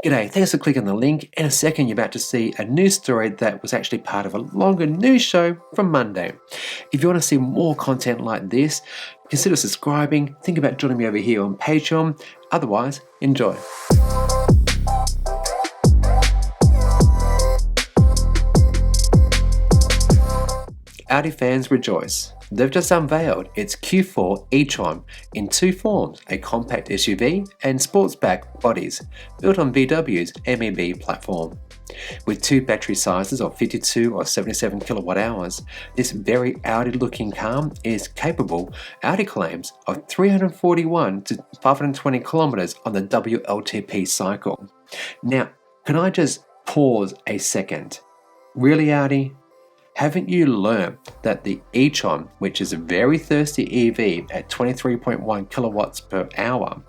G'day, thanks for clicking the link. In a second, you're about to see a news story that was actually part of a longer news show from Monday. If you want to see more content like this, consider subscribing. Think about joining me over here on Patreon. Otherwise, enjoy. Audi fans rejoice. They've just unveiled its Q4 e-tron in two forms, a compact SUV and sportsback bodies, built on VW's MEB platform. With two battery sizes of 52 or 77 kilowatt hours, this very Audi-looking car is capable, Audi claims, of 341 to 520 kilometers on the WLTP cycle. Now, can I just pause a second? Really, Audi? Haven't you learned that the e-tron, which is a very thirsty EV at 23.1 kilowatts per hour,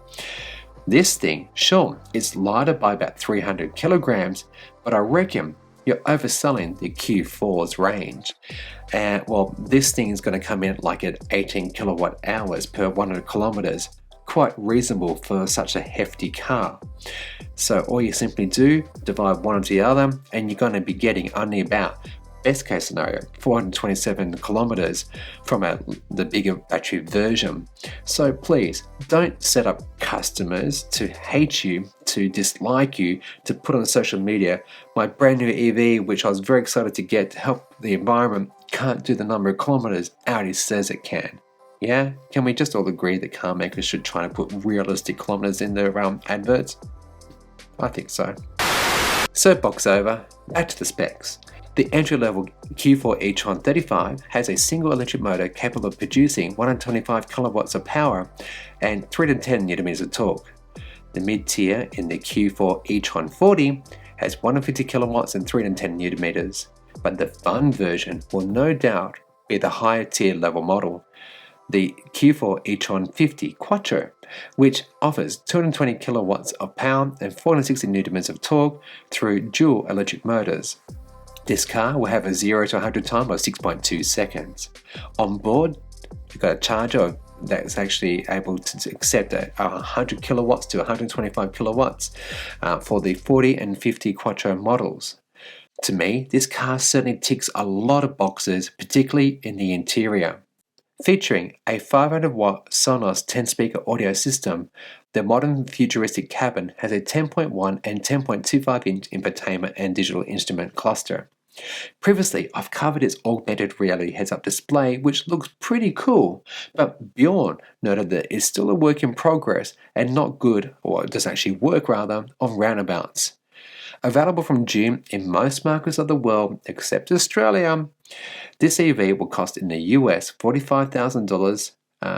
this thing, sure, it's lighter by about 300 kilograms, but I reckon you're overselling the Q4's range. Well, this thing is going to come in like at 18 kilowatt hours per 100 kilometers. Quite reasonable for such a hefty car. So all you simply do, divide one into the other, and you're going to be getting only about, best case scenario, 427 kilometers from the bigger battery version. So please don't set up customers to hate you, to dislike you, to put on social media. My brand new EV, which I was very excited to get to help the environment, can't do the number of kilometers Audi says it can. Yeah? Can we just all agree that car makers should try to put realistic kilometers in their adverts? I think so. Soapbox over, back to the specs. The entry-level Q4 e-tron 35 has a single electric motor capable of producing 125 kilowatts of power and 310 Nm of torque. The mid-tier in the Q4 e-tron 40 has 150 kilowatts and 310 Nm, but the fun version will no doubt be the higher tier level model, the Q4 e-tron 50 Quattro, which offers 220 kilowatts of power and 460 Nm of torque through dual electric motors. This car will have a 0 to 100 time of 6.2 seconds. On board, you've got a charger that's actually able to accept 100 kilowatts to 125 kilowatts for the 40 and 50 Quattro models. To me, this car certainly ticks a lot of boxes, particularly in the interior. Featuring a 500-watt Sonos 10-speaker audio system, the modern futuristic cabin has a 10.1 and 10.25-inch infotainment and digital instrument cluster. Previously, I've covered its augmented reality heads-up display, which looks pretty cool, but Bjorn noted that it's still a work in progress and not good, or it doesn't actually work rather, on roundabouts. Available from June in most markets of the world except Australia, this EV will cost in the US $45,000,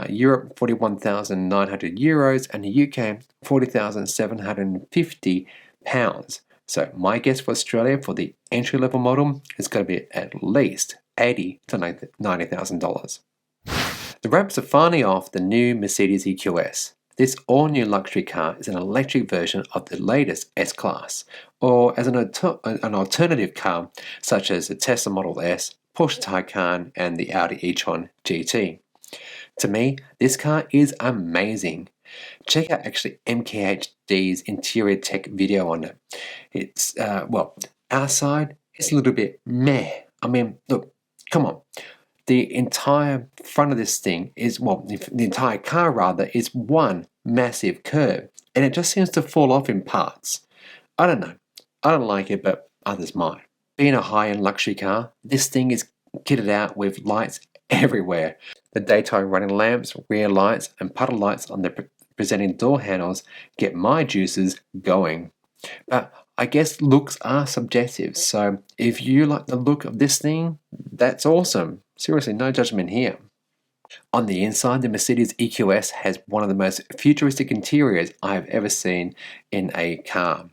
Europe €41,900, and the UK £40,750. So my guess for Australia for the entry-level model is going to be at least $80,000 to $90,000. The wraps are finally off the new Mercedes EQS. This all-new luxury car is an electric version of the latest S-Class, or as an alternative car such as the Tesla Model S, Porsche Taycan, and the Audi e-tron GT. To me, this car is amazing. Check out actually MKHD's interior tech video on it. It's, outside, it's a little bit meh. I mean, look, come on. The entire front of this thing is, the entire car rather, is one massive curve, and it just seems to fall off in parts. I don't know. I don't like it, but others might. Being a high-end luxury car, this thing is kitted out with lights everywhere. The daytime running lamps, rear lights, and puddle lights on the presenting door handles get my juices going. But I guess looks are subjective, so if you like the look of this thing, that's awesome. Seriously, no judgment here. On the inside, the Mercedes EQS has one of the most futuristic interiors I have ever seen in a car.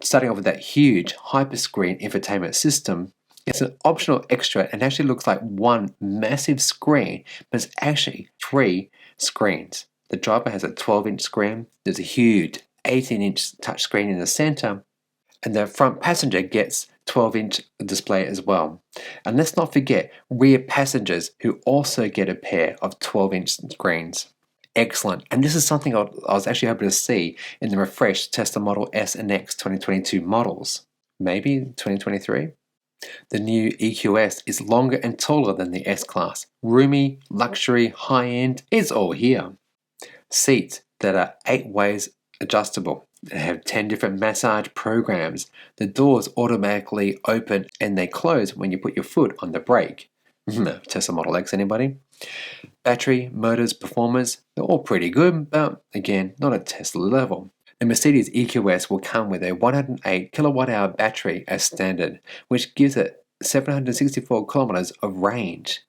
Starting off with that huge hyperscreen infotainment system, it's an optional extra and actually looks like one massive screen, but it's actually three screens. The driver has a 12-inch screen, there's a huge 18-inch touchscreen in the center, and the front passenger gets 12-inch display as well. And let's not forget rear passengers who also get a pair of 12-inch screens. excellent. And this is something I was actually hoping to see in the refreshed Tesla Model S and X 2022 models. Maybe 2023? The new EQS is longer and taller than the S-Class. Roomy, luxury, high-end, it's all here. Seats that are 8 ways adjustable. They have 10 different massage programs. The doors automatically open and they close when you put your foot on the brake. Tesla Model X, anybody? Battery, motors, performance, they're all pretty good, but again, not at Tesla level. The Mercedes EQS will come with a 108 kilowatt-hour battery as standard, which gives it 764 kilometers of range.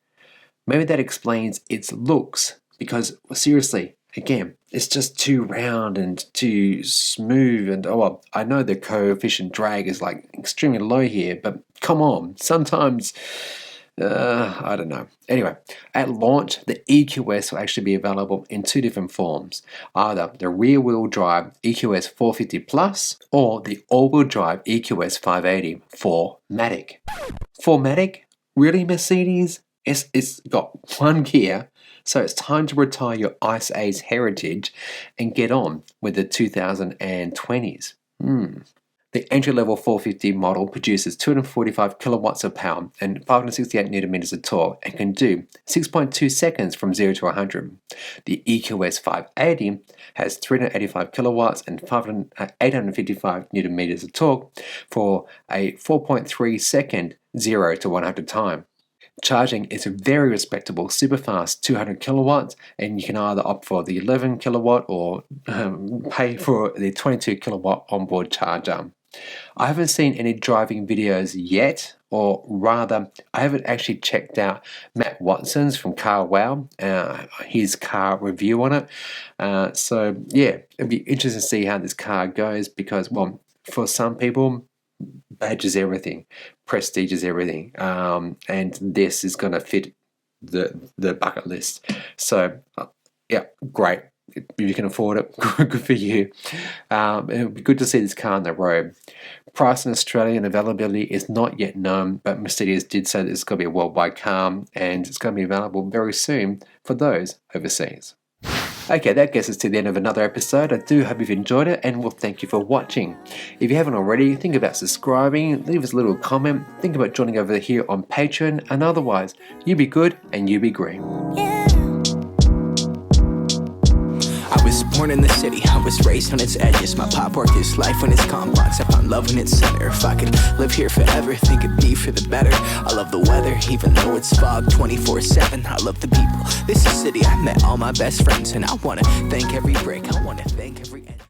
Maybe that explains its looks, because seriously, again, it's just too round and too smooth, and I know the coefficient drag is like extremely low here, but come on, sometimes I don't know. Anyway, at launch, the EQS will actually be available in 2 different forms, either the rear-wheel drive EQS 450 Plus or the all-wheel drive EQS 580 4MATIC. 4MATIC? Really, Mercedes? It's got 1 gear, so it's time to retire your Ice Age heritage and get on with the 2020s. The entry-level 450 model produces 245 kilowatts of power and 568 newton meters of torque and can do 6.2 seconds from 0 to 100. The EQS 580 has 385 kilowatts and 855 newton meters of torque for a 4.3 second 0 to 100 time. Charging is a very respectable super fast 200 kilowatts, and you can either opt for the 11 kilowatt or pay for the 22 kilowatt onboard charger. I haven't seen any driving videos yet, or rather, I haven't actually checked out Matt Watson's from Car Wow, his car review on it. So yeah, it'd be interesting to see how this car goes because, well, for some people, badge is everything, prestige is everything, and this is going to fit the bucket list. So yeah, great. If you can afford it, good for you. It would be good to see this car on the road. Price in Australia and availability is not yet known, but Mercedes did say that it's going to be a worldwide car and it's going to be available very soon for those overseas. Okay, that gets us to the end of another episode. I do hope you've enjoyed it, and well, thank you for watching. If you haven't already, think about subscribing, leave us a little comment, think about joining over here on Patreon, and otherwise, you be good and you be green. I was born in the city, I was raised on its edges. My pop worked his life when it's complex. I found love in its center. If I could live here forever, think it'd be for the better. I love the weather, even though it's fog 24/7. I love the people, this is city. I met all my best friends, and I wanna thank every break. I wanna thank every